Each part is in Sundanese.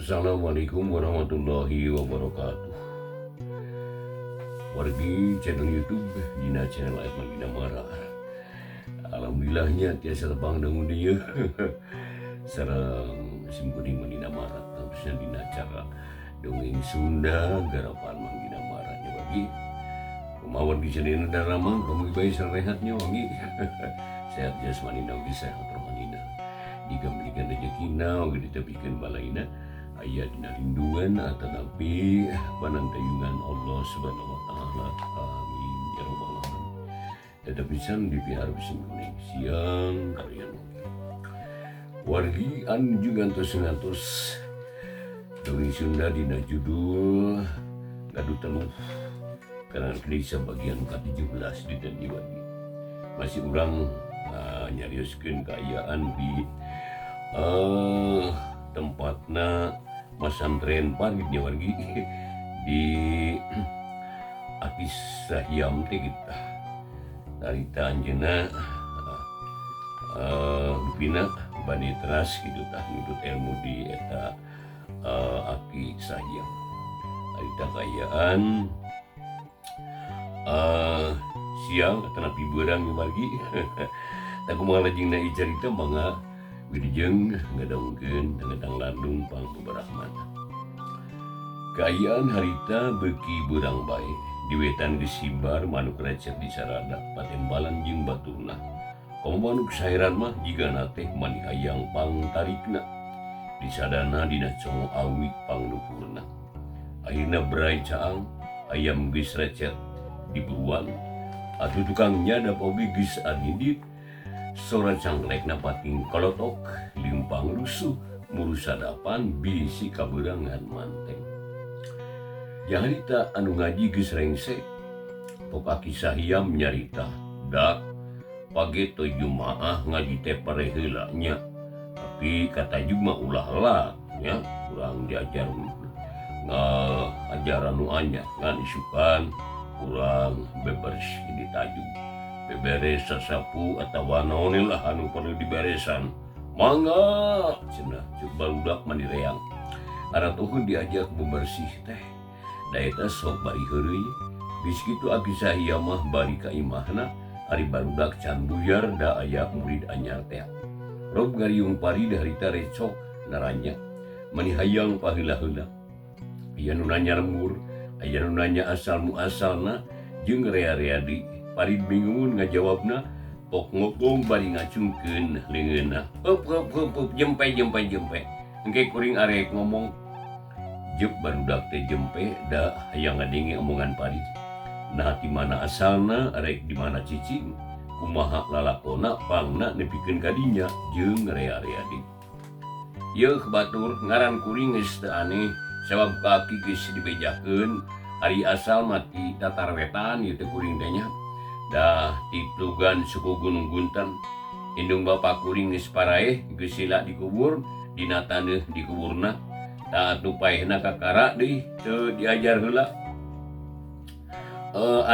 Assalamualaikum warahmatullahi wabarakatuh. Wargi channel YouTube dina channel Aib Magina Mara. Alhamdulillahnya tiasa tebang dangun dia. Sarang simkuning Magina Mara terusnya dina cara dongeng Sunda garapan Magina Mara nya bagi. Kumawar di channel dan ramang kamu bayi serehatnya wangi. Sehat jasmani naugi sehat rohanina. Dikembalikan rezekina ugi ditepikan balaina. Ayat dina lindungan atanapi panantayungan Allah Subhanahu wa taala. Amin ya rabbal alamin. Tetapi san dipihar bismillah siang kalian. Wargi anu ngantos dongeng Sunda dina judul Ngadu Teluh karena desa bagian ke-17 di dan wargi. Masih urang nyarioskeun kaayaan di tempatna masantren paritnya wargi di Akis Sahyam teh kita tarita anjeuna dipina bani teras kitu tah nutut ilmu di eta Aki Sahyam tarita kayaan siang atanapi beurang ya wargi tak kumaha lajengna ieu carita mangga Wilujeng ngadongkeun ngadang landung pang beberahman. Kaayaan harita beki beurang bae di wetan disimbar manuk recet di sarada patembalan jeung baturna. Komo manuk saeran mah jigana teh mani hayang pang tarikna. Di sadana dina congo awi pang dukurna. Akhirna berai caang ayam geus recet diburuan. Atuh tukang nyadap oge geus adidit. Sora cangklekna pating kolotok limpang rusuh murusadapan bisi kaberangan manteng. Jaharita anu ngaji geus rengsek pok Aki Sahyam nyarita dak page teu jumaah ngaji teh pare heula nya tapi kata juma ulah lah nya urang diajar ajaran nu anyar ngan isukan urang bebersih di tajuk beberes sasapu atawa naon lah anu perlu diberesan mangga cenah cuk barudak mani reang aratuhun diajak bebersih teh da eta sok bari heureuy geus kitu Aki Sahyam mah bari ka imahna ari barudak can buyar da aya murid anyar teh rob ngariung pari da harita recok naranya mani hayang paheula-heula aya nu nanya lembur aya nu nanya asal muasalna jeung rea-rea di parid bingungun ngajawabna pok ngokong bari ngacungkeun leungeunna heup jempe engke kuring arek ngomong jep barudak teh jempe da hayang ngadenge omongan parid nah di mana asalna arek di mana cicing kumaha lalakona pangna nepikeun ka dinya jeung rea-rea di yeuh batur ngaran kuring geus teu aneh sabab kaki geus dibejakeun ari asal mati datar wetan ieu teh kuring teh nya dah tiplugan suku Gunung Guntan indung bapak kuring geus paraeh geus sila dikubur dina taneuh dikuburna da atuh paehna kakara deui teu diajar heula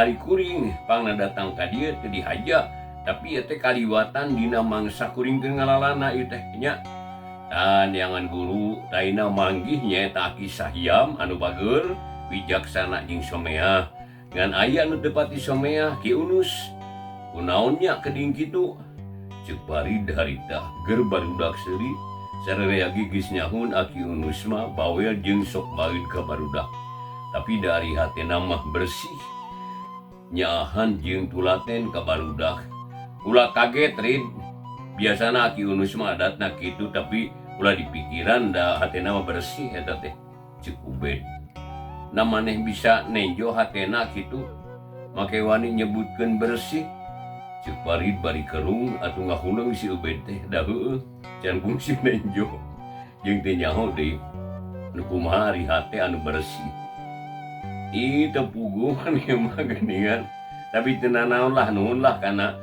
ari kuring pangna datang ka dieu teu dihaja tapi ieu teh kaliwatan dina mangsa kuring teu ngalalana ieu teh nya dan yangan guru taina manggih nyaeta Aki Sahyam anu bageur wijaksana jeung someah ngan aya nu teu pati someah Ki Unus kunaonnya keding kitu ceuk bari harita ger barudak seuri sarerea geus nyahun Aki Unus mah bawel jeung sok baeun ka barudak tapi dari hatena mah bersih nyaahan jeung tulaten ka barudak ulah kaget rin biasana Aki Unus mah adatna kitu tapi ulah dipikiran da hatena mah bersih eta teh ceuk ubed na maneh bisa nenjo hatena kitu make wani nyebutkeun bersih ceuk parid bari kerung atuh ngahuleung si ubed teh da heueuh can fungsi nenjo jeung teh nyaho deui nu kumaha ari hate anu bersih teu puguh maneh mah geuningan tapi teu nanaon lah nuhun lah kana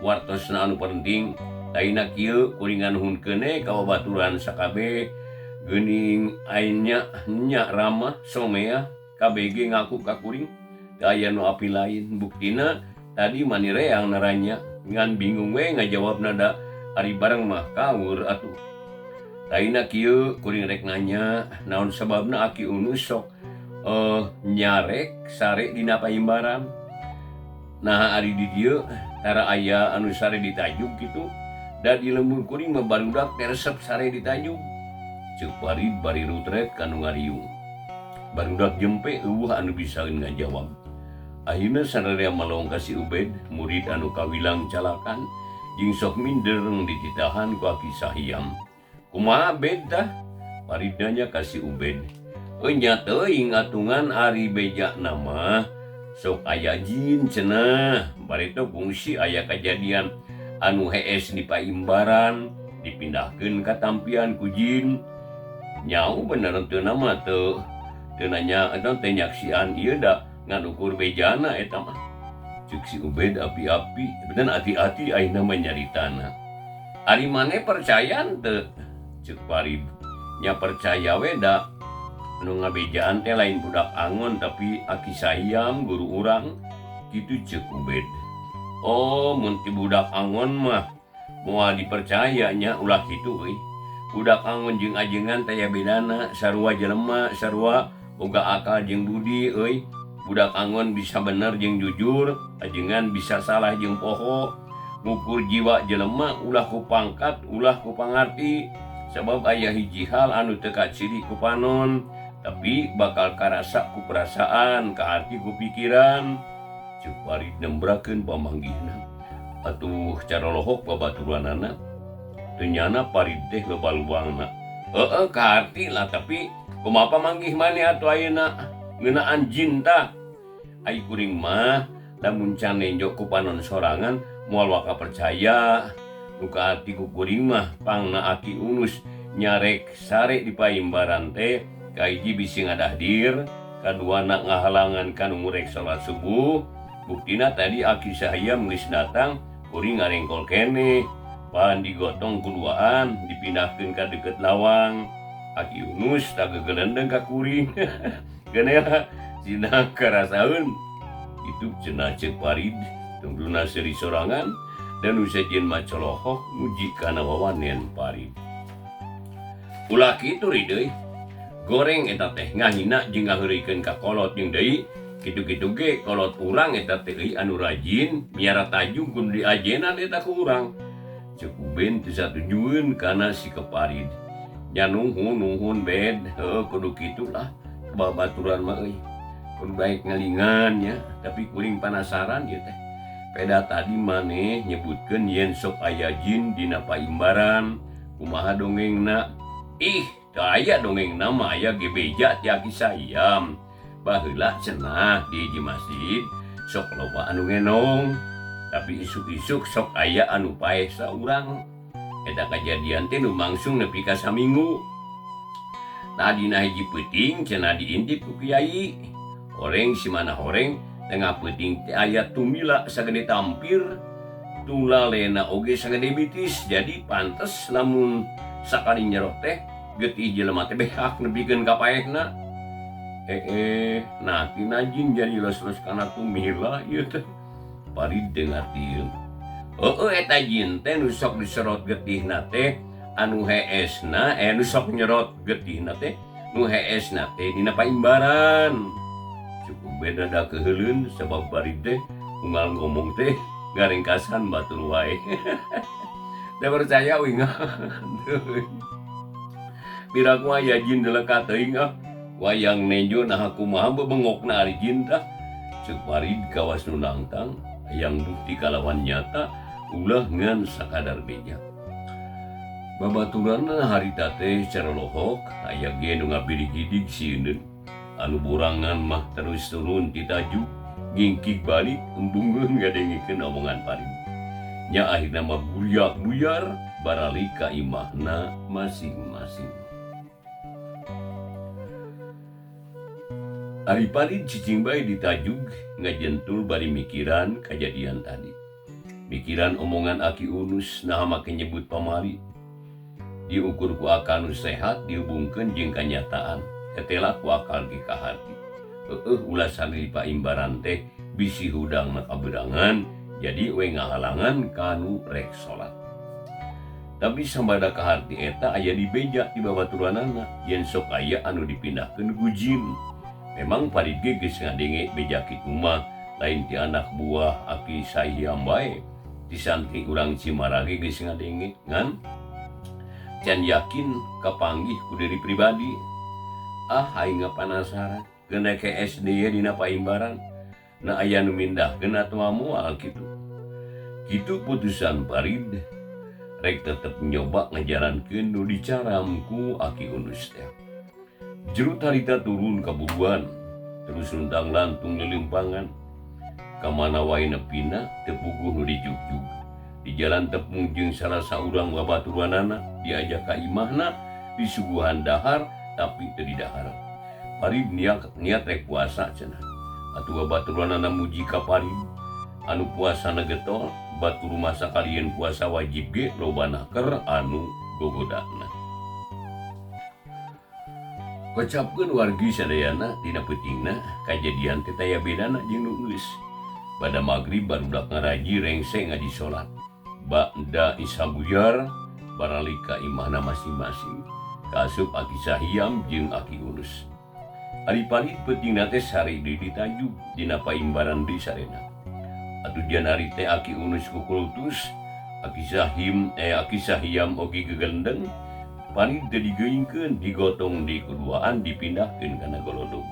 wartosna anu penting laina kieu kuring nganuhunkeun ka babaturan sakabeh geuning aingnya nya ramah someah KBG ngaku ka kuring aya nu api lain buktina tadi mani reang naranya ngan bingung we ngajawabna da ari bareng mah kaur atuh Lainna kieu kuring rek nanya naon sababna Aki Unus sok nyarek sare dina paimbaran. Nah ari di dieu tara aya anu sare ditajug kitu da di lembur kuring mah barudak teh resep sare ditajug. Ceuk Parid bari rutret kanu ngariung. Barudak jempe eueuh anu bisaeun ngajawab. Akhirna sadaya malong ka si Ubed murid anu kawilang calakan jeung sok minder dititahan ku Aki Sahyam. Kumaha Bed tah? Parid nanya ka si Ubed. Nya teuing atungan ari beja nama sok aya jin cenah. Bari teh fungsi aya kajadian anu hees di paimbaran dipindahkeun ka tampian ku jin. Nyau bener teu nama teu nanya eta teh nyaksian ieu da ngan ukur bejana eta mah. Ceuk si Ubed api-api dan hati-hati ayeuna mah nyaritana. Ari maneh percayan teu? Ceuk Parid. Nya percaya we da nu ngabejaan teh lain budak angon tapi Aki Sahyam guru urang kitu ceuk Ubed. Oh mun ti budak angon mah moal dipercaya nya ulah kitu euy. Budak angon jeung ajengan taya bedana, sarua jelema sarua boga akal jeung budi euy. Budak angon bisa bener jeung jujur, ajengan bisa salah jeung poho. Ngukur jiwa jelema ulah ku pangkat, ulah ku pangarti. Sabab aya hiji hal anu teu kaciri ku panon, tapi bakal karasa ku perasaan, kaharti ku pikiran. Ceuk Parid nembrakeun pamanggihna. Atuh cara lohok babaturanana. Ternyana Parid teh loba luangna. Kaharti lah tapi kumaha pamanggih maneh atuh ayeuna ngeunaan jin tah. Ai kuring mah lamun can nenjok ku panon sorangan moal waka percaya. Nu kaharti ku kuring mah pangna Aki Unus nyarek sare di paimbaran teh kahiji bisi ngadahdir, kaduana ngahalangan kanu murek salat subuh. Buktina tadi Aki Sahyam geus datang kuring ngarengkol keneh. Pan digotong kuduaan dipindahkeun ka deket lawang. Aki Unus tagegelendeng ka kuring. Ganela cenah karasaeun itu cenah ceuk Parid tungguna seri sorangan dan usajeun macolohok nguji kana wawanen Parid. Ulah kitu ri goreng eta teh ngahina jeung ngaheureukeun ka kolot jeung deui kitu-kitu ge kolot urang eta teh anu rajin miara tajug kudu diajenan eta ku urang. Ceuk Ubed teu satujueun kana si Parid. Nya nuhun Bed, kudu kitu lah babaturan mah euy. Kudu baik ngalingan nya, tapi kuring penasaran ieu teh. Peda tadi maneh nyebutkeun yen sok aya jin dina paimbaran, kumaha dongengna? Ih, teu aya dongengna mah aya ge beja ti Aki Sahyam. Baheula cenah di hiji masjid sok loba anu ngenong. Tapi isuk-isuk sok aya anu paeh saurang. Eta kajadian teh nu mangsung nepi ka saminggu. Tadina hiji peuting cenah diintip ku kiai. Horeng si mana horeng tengah peuting teh aya tumila sagede tampir. Tulalena oge sagede bitis. Jadi pantes lamun sakali nyerot teh getih jelema teh behak nepikeun ka paehna. Nah tina jin jadi los-los kana tumila ieu teh. Parid dengartieun. Eta jin teh nu sok diserot getihna teh anu heesna nu sok nyerot getihna teh nu heesna teh dina paimbaran. Cukup beda da keheulun sabab Parid teh unggal ngomong teh garengkasan batur wae. Da percaya wingan. Piraku aya jin delekat teuing wayang nenjo nah kumaha bebengokna ari jin tah. Ceuk Parid kawas nu nangtang yang bukti kalawan nyata ulah ngan sakadar beja. Babaturanna harita teh cara lohok aya ge nu ngabiri-gidig sieun. Anu borangan mah terus turun ti tajuk ngingkik balik embungkeun ngadengikeun omongan Parid. Nya akhirna mah buyar barali ka imahna masing-masing. Ari Parid cicing bae ditajuk ngajentul bari mikiran kejadian tadi. Mikiran omongan Aki Unus nah make nyebut pamari. Diukur ku akal nu sehat dihubungkeun jeung kanyataan. Ketela ku akal ge ka hati. Ulah sari paimbaran teh bisi hudangna kaberangan jadi we ngahalangan kanu rek salat. tapi sambada kaharti eta aya di beja di babaturanana yen sok aya anu dipindahkeun ku jin. Memang Parid ge geus ngadenge beja kitu mah lain ti anak buah Aki Sahyam bae. Di santri urang Cimarage geus ngadenge ngan can yakin kapanggih ku diri pribadi. Aing ngapanasaran keuna ke SD ya dina Paimbaran. Na aya nu mindahkeun atuh moal kitu. Kitu putusan Parid rek tetep nyoba ngajarankeun nu dicaram ku Aki Unus teh. Jerut harita turun ka buruan, terus luntang lantung lelimpangan. Kamana wae nepina teu puguh nu dijugjug. Di jalan tepung jeung salah saurang babaturanana diajak ka imahna disuguhan dahar tapi teu didahar. Parid niat rek puasa cenah. Atuh babaturanana muji ka Parid, anu puasana getol, batur masa kalian puasa wajib ge lobana keur anu gogodana. Kocapkeun wargi sadayana dina peutingna kajadian teh taya bedana jeung nu geus. Pada magrib barudak ngaraji rengse ngaji salat. Ba'da isya buyar baralik ka imahna masing-masing. Kaasup Aki Sahyam jeung Aki Unus. Ari Parid peutingna teh sare deui ditajuk dina Paimbaran deui sarena. Atuh janari teh Aki Unus kukultus, Aki Sahyam oge gegendeng. Parid teu digeuyingkeun digotong di keduaan dipindahkeun kana golodog.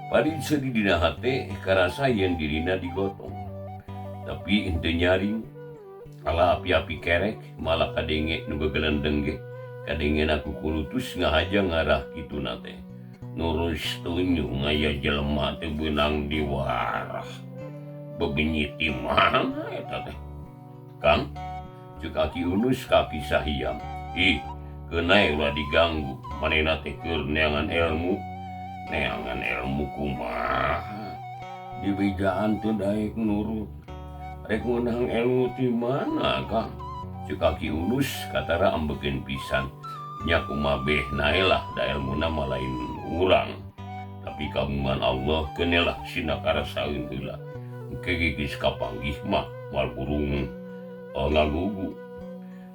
Parid sedih dina hate karasa yen dirina digotong. Tapi henteu nyaring. Ala api-api kerek malah kadenge nu gegelendeng ge. Kadengena kukulutus ngahaja ngarah kituna teh. Nurus tunyu ngaya jelema teu beunang diwarah. Bebenyiti mana eta teh? Kang, ceuk Aki Unus ka Aki Sahyam. Ih, keunai ulah diganggu. Manehna teh keur neangan ilmu. Neangan ilmu kumaha? Di bejaan teu daek nurut. Rek ngeunang ilmu ti mana, Kang? Ceuk Aki Unus katara ambekeun pisan. Nya kumaha beh nae lah da ilmuna mah lain urang. Tapi kagungan Allah kenelah sina karasaeun heula. Engke geus kapanggih mah moal burung ngagugu.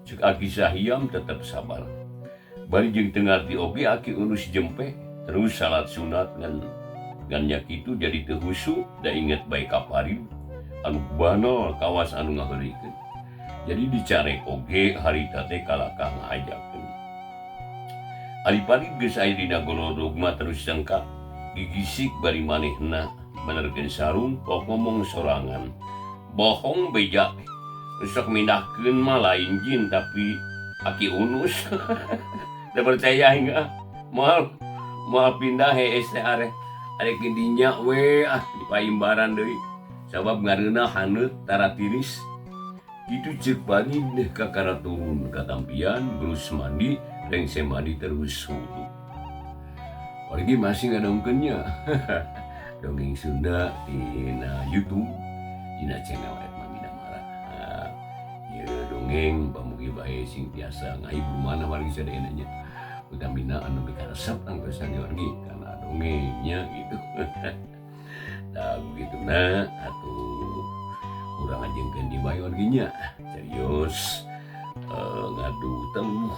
Ceuk Aki Sahyam tetep sabar. Bari jeung teu ngarti oge Aki Unus jempe terus salat sunat ngan nya kitu jadi teu husu da inget bae ka Parid anu banol kawas anu ngaheurikeun. Jadi dicarek oge harita teh kalakah ngahajakeun. Ari Parid geus aya dina golodog mah terus sengkak gigisik bari manehna menerkeun sarung pok ngomong sorangan. Bohong beja. Sok mindahkeun mah lain jin tapi Aki Unus. Da percaya hingga moal pindah ST arek dinya we di Paimbaran deui. Sabab ngareuna haneut tara tiris. Kitu ceuk Parid kakara turun ka tampian terus mandi rengse mandi terus wudu. Wargi masih ngadongkeunnya. Dongeng Sunda dina YouTube dina channel Edmamina Mara. Ieu dongeng pamugi bae sing tiasa ngahibur mana wargi sadayana nya. Utamina anu mikaresep angtosan wargi kana dongengnya gitu. Nah begituna atuh urang ajengkeun di bae warginya. Serius ngadu teuh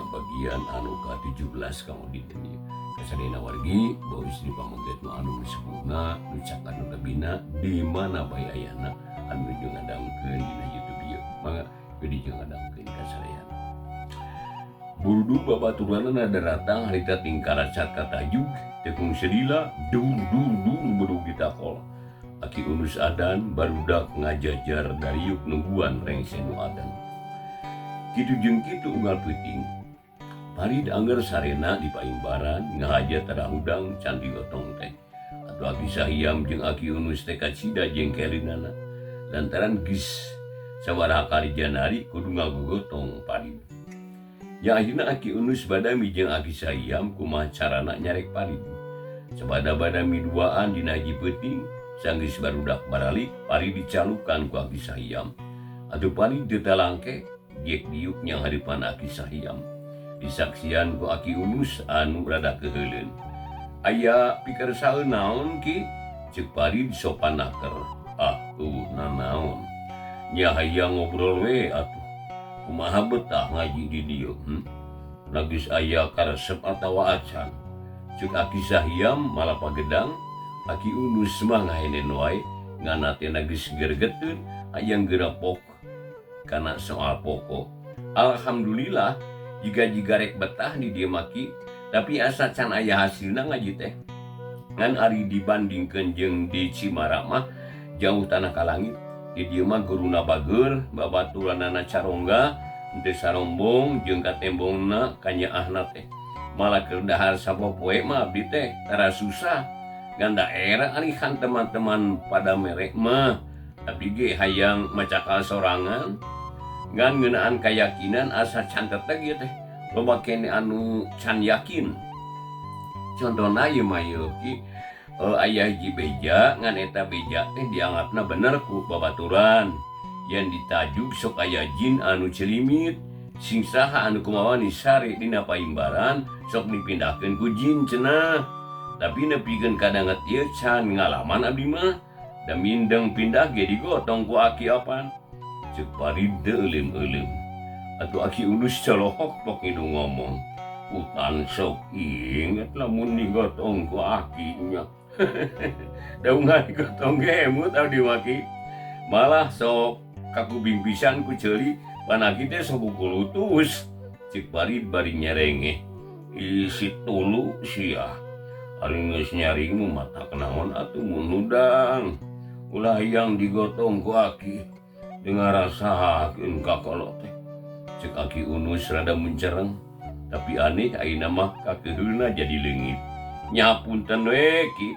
bagian anu ke-17 kamudin ieu. Kasadayana wargi bawa istri pamoget nu anu sepuhna nu cakat nu tabina di mana bae ayana anu jeung ngadangkeun dina YouTube ieu. Mangga geudi jeung ngadangkeun kasadayana. Burudu babaturanana daratang harita tingkara cat katajuk tekung sedila dur bedug ditakol. Aki Unus adan barudak ngajajar dariuk nungguan rengse nu adan. Kitu jeung kitu unggal peuting. Parid angger sarena di Paimbaran ngahaja tarahudang can digotong teh. Atuh Aki Sahyam jeung Aki Unus teh kacida jengkelinana. Lantaran geus sabaraha kali janari kudu ngagogotong Parid. Ya akhirna Aki Unus badami jeung Aki Sahyam kumaha carana nyarek Parid. Sabada-badami duaan dina hiji peuting, sanggeus barudak baralik Parid dicalukan ku Aki Sahyam. Atuh Parid teu talangke diek diuk nyang hadipan Aki Sahyam. Disaksian ku Aki Unus anu rada keheuleun. Aya pikersaeun naon ki? Ceuk Parid sopan naker. Nanaon. Nya hayang ngobrol we atuh. kumaha betah ngaji di dieu nagis aya karesep atawa acan cek aki sahiam malah pagedang aki unus mah ngahenen wae ngana teh nagis gergetun ayang gerapok kana soal pokok. Alhamdulillah jika rek betah di dieu maki tapi asa can aya hasilna ngaji teh ngan ari dibandingkeun jeung di Cimara mah jauh tanah ka langit. Di dieu mah guruna bageur babaturanana carongga teu sarombong jeung katembongna kanyaahna teh malah keur dahar sapopoe mah abdi teh tara susah ngan daerah alihan teman-teman pada merek mah abdi ge hayang macakal sorangan ngan ngeunaan kayakinan asa can teteg teh loba kene anu can yakin. Contohna ieu mah ki aya hiji beja ngan eta beja teh dianggapna bener ku babaturan yang ditajuk sok aya jin anu celimit sing saha anu kumaha nisare dina paimbaran sok dipindahkeun ku jin cenah tapi nepikeun kadanget ieu can ngalaman abdi mah da mindeng pindah ge digotong ku aki apan ceuk parid euleum-euleum atuh aki ulus colohok pok hidung ngomong utan sok inget lamun digotong ku akinya. Daungan digotong gemut abdi maki malah sok kakubing pisan ku ceuli panaki teh sok kulutus cik parid bari nyerengeh isi tulu sia ari geus nyaring mata kenaon atuh mun udang ulah yang digotong ku aki dengan rasakeun kakolo teh cek aki unus rada mencereng tapi aneh ayeuna mah kakeheulna jadi leungit nyapunten we ki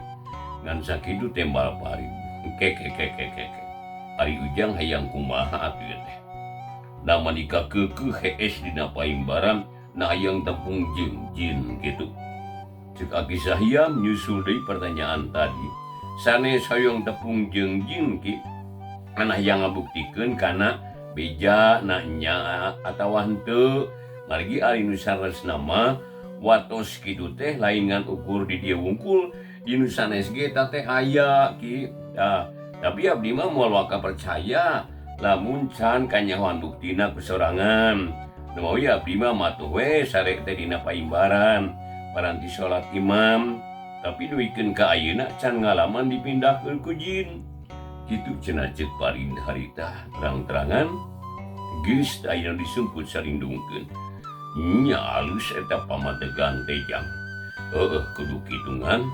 ngan sakitu tembal parid keke ari ujang hayang kumaha atuh teh nama nikah keukeuh hees dina paimbaran na hayang tepung jeung jin kitu cek aki sahiam nyusul deui pertanyaan tadi sanes hayang tepung jeung jin ki kana hayang ngabuktikeun kana beja na nya atawa henteu margi ari nu saresna mah watos kitu teh lain ngan ukur di dieu wungkul di nu sanes ge teh aya ki tapi abdi mah moal waka percaya lamun can kanyahoan buktina kusorangan nu ya abdi mah matuh we sare teh dina paimbaran paranti salat imam tapi duikeun ka ayeuna can ngalaman dipindahkeun ku jin kitu cenah ceuk parid harita terang-terangan geus aya disumput sarindungkeun nya alus eta pamadegan teh jang kudu kitungan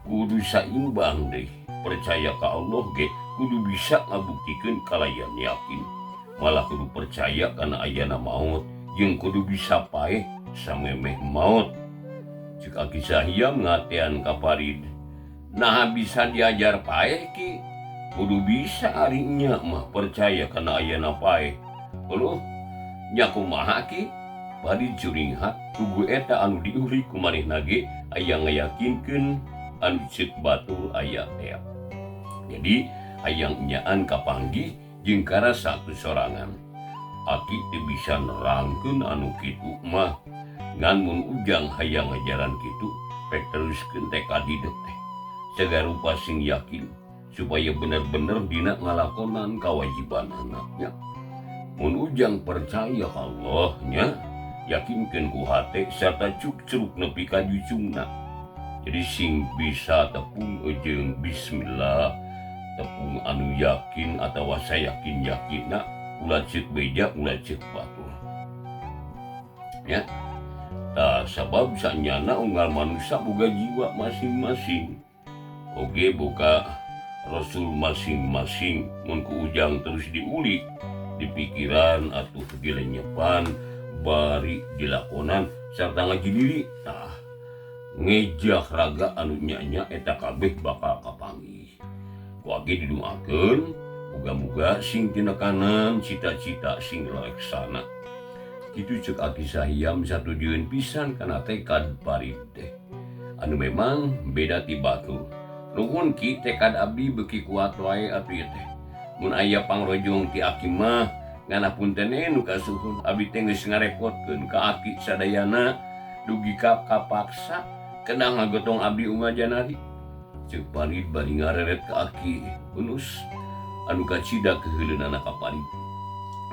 kudu saimbang deh percaya ka Allah ge kudu bisa ngabuktikeun kalayan yakin malah kudu percaya kana ayana maut jeung kudu bisa paeh samemeh maut cek aki sahiam ngatean ka parid nah bisa diajar paeh ki kudu bisa ari nya mah percaya kana ayana paeh uluh nya kumaha ki parid curinghat tugu eta anu diulik ku manehna ge aya ngayakinkeun anu ceuk batur aya teh jadi hayang nyaan kapanggih jeung karasa kusorangan aki teu bisa nerangkeun anu kitu mah ngan mun ujang hayang ngajaran kitu pek teruskeun teh ka dieu teh sagarupa sing yakin supaya bener-bener dina ngalakonan kawajiban anaknya mun ujang percaya ka Allah nya yakinkeun ku hate sarta cuk-curug nepi ka jujungna jadi sing bisa tepung jeung bismillah tepung anu yakin atawa sayakin yakinna ulah ceuk beja ulah ceuk batur ya sabab sanyana unggal manusia boga jiwa masing-masing oge boga rasul masing-masing mun ku ujang terus diulik di pikiran atuh dilenyepan bari dilakonan sarta ngaji diri ngejak raga anu nya eta kabeh bakal kapanggih ku age didoakeun muga-muga sing tina kanan cita-cita sing laksana kitu ceuk aki sahiam satujieun pisan kana tekad parid teh anu memang beda ti batur nuhun ki tekad abdi beuki kuat wae atuh ieu teh mun aya pangrojong ti aki mah nganapunten nu kasuhun abdi teh geus ngarepotkeun ka aki sadayana dugi ka kapaksa kenang ngagotong abdi unggah janari ceuk parid bari ngareret ka aki unus anu kacida keheuleunan ka parid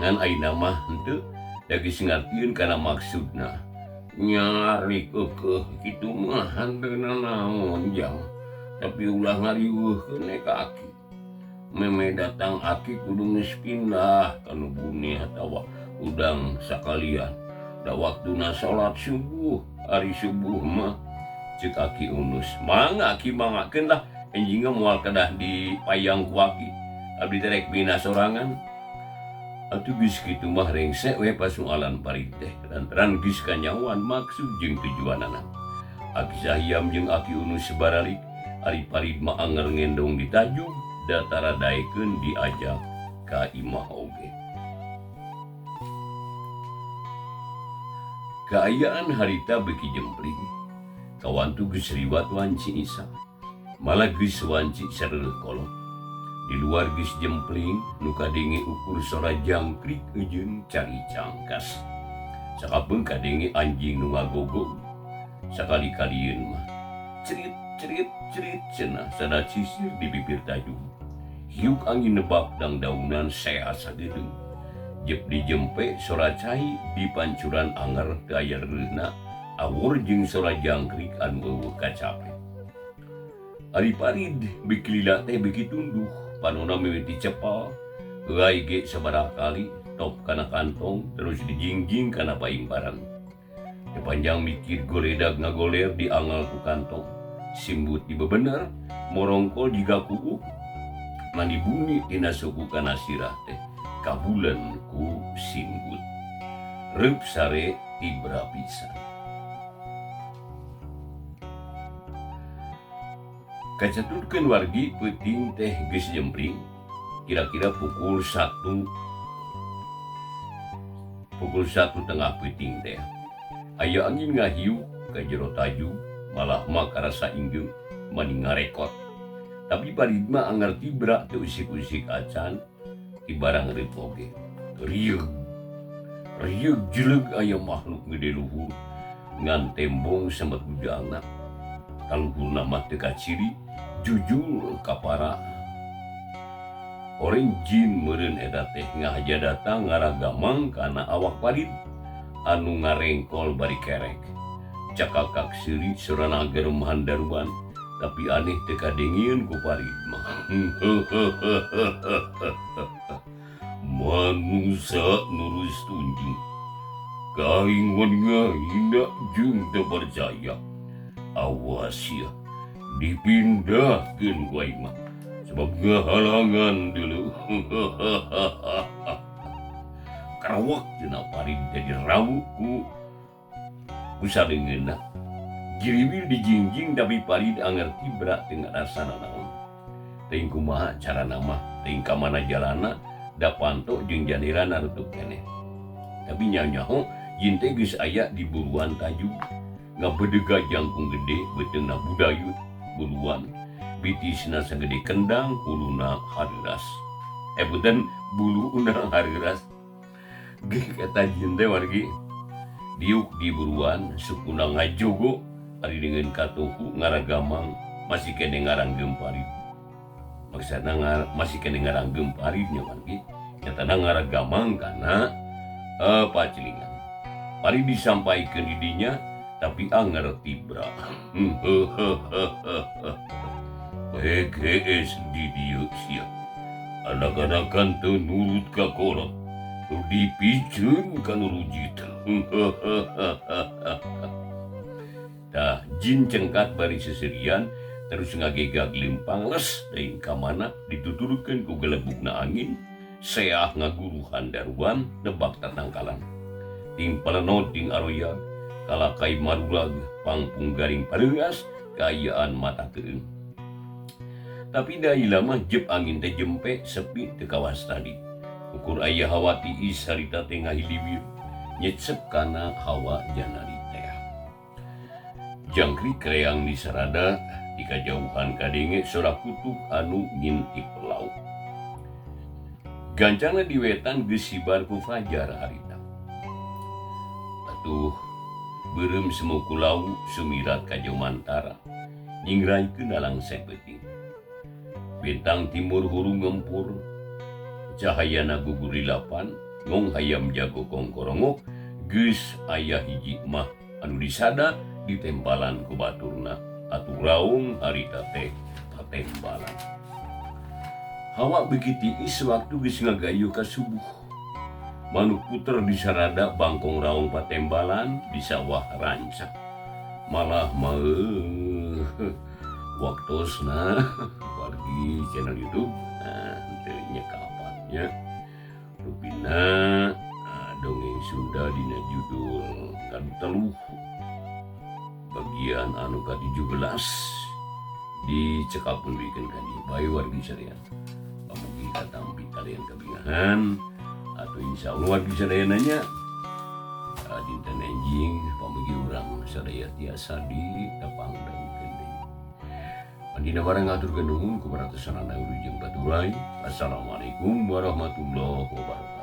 ngan ayeuna mah henteu geus ngartieun kana maksudna. Nyari keukeuh kitu mah hanteuna naon jang. Tapi ulah ngariweuhkeun ka aki. Meme datang aki kudu geus pindah kana bumi atawa udang sakalian. Da waktuna salat subuh, hari subuh mah cek aki unus. Mangga aki mangakeun lah enjingna moal kedah dipayang ku aki. Abdi teh rek bina sorangan. Atuh geus kitu mah rengse we pasoalan parit teh lantaran geus kanyawan maksud jeung tujuanana. Aki Sahyam jeung aki Unus sebaralik ari parit mah anger ngendong ditajung da taradaekeun diajak ka imah oge. Kaayaan harita beki jempling kawantu geus liwat wanci Isa malah geus wanci sareureuk kolot. Di luar geus jempling nu kadenge ukur sora jangkrik eujeun cari cangkas. Sakapeung kadenge anjing nu ngagogog. Sakali-kalieun mah cerit cerit cerit cenah sada sisir di bibir tajung. Hiuk angin nebak dang daunan sea sagedeung. Jep dijempe sora cai di pancuran anger teu aya reureuhna awur jeung sora jangkrik anu eueuh kacape. Ari parid beki lila teh beki tunduh. Panona mimiti cepal, euy ge sabaraha kali top kana kantong terus dijingjing kana paing barang. Sepanjang mikir goledag ngagoler diangal ku kantong, simbut dibebener, morongkol jiga kuuk, mani bumi tina suku kana sirah teh, kabulan ku simbut. Reup sare tibra pisan. Kacatutkeun wargi peuting teh geus jempling kira-kira pukul 1 tengah peuting teh. Aya angin ngahiu ka jero tajung malah mah karasa inggeung mani ngarekot. Tapi parid mah anger tibra teu usik-usik acan ti barang reup oge. Riug jeleg aya makhluk gede luhur ngan tembong semet ujangna. Kaluhurna mah teu kaciri jujur kapara. Orang jin meureun eta teh ngahaja datang ngaragamang kana awak parid anu ngarengkol bari kerek. Cakakak seuri sorana gerem handaruan tapi aneh teu kadengieun ku parid mah. Manusia nurus tunjung kaing wan hindak jeung teu percaya. Awas ya dipindahkeun ku aing mah sebab ngahalangan dulu. Karawak cenah parid jadi rawuh ku salengeunna. Giriwil dijingjing tapi parid anger tibra teu ngarasana naon. Teuing kumaha carana mah, teuing ka mana jalanna da panto jeung janirana nutup keneh. Tapi nyaho jin teh geus aya di buruan tajung. Ngabedega jangkung gede beteungna budayut buluan bitisna sagede kendang kuluna hariras punten buluuna hariras ge kata jin teh wargi diuk di buruan sukuna ngajogo ari dengan katuhu ngaragamang masih kene ngaranggem parid maksudna masih kene ngaranggem paridnya wargi nyatana ngaragamang kana pacilingan parid disampaikeun didinya tapi anger tibra. PGS di dieu sia. Anak-anakan teu nurut ka kolot. Dipiceun ka nurujit. Tah jin cengkat bari seserian terus ngagegag limpang les daing ka mana dituturkeun ku gelebukna angin seah ngaguru handaruan nebak tatangkalan. Ting palenot ting aroyag kalakai marulag pangpung garing paregas kaayaan mata keung. Tapi dahi lama jep angin teh jempe sepi teu kawas tadi. Ukur aya hawa tiis harita teh ngahiliwir nyetsep kana hawa janari teh. Jangkrik kreang di sarada di kajauhan kadenge sora kutub anu ngintip laut. Gancana di wetan geus sibar ku fajar harita. Atuh beureum semu kulau sumirat ka Jomantara nyingraikeun dalang sepeuting. Bintang timur huru ngempur cahayana gugur lilapan ngong ayam jago kongkorongok geus aya hiji mah anu disada ditembalan ku baturna atuh raung harita teh patembalan. Hawa begitiis waktu geus ngagayuh ka subuh. Manuk puter disarada bangkong raung patembalan di sawah rancak. Malah waktosna wargi channel YouTube teu nya kapannya rupina dongeng Sunda dina judul kadu teluh bagian anu ke-17 dicekapeun bikeun ka dieu bae wargi sarean pamugi katampi kalian kabingahan atau insya Allah wargi sareananya dinten enjing pamugi urang sadaya tiasa di kapangdangkeun deui. Pandina bareng ngaturkeun nuhun ku parantosan anu jeung baturai. Assalamualaikum warahmatullahi wabarakatuh.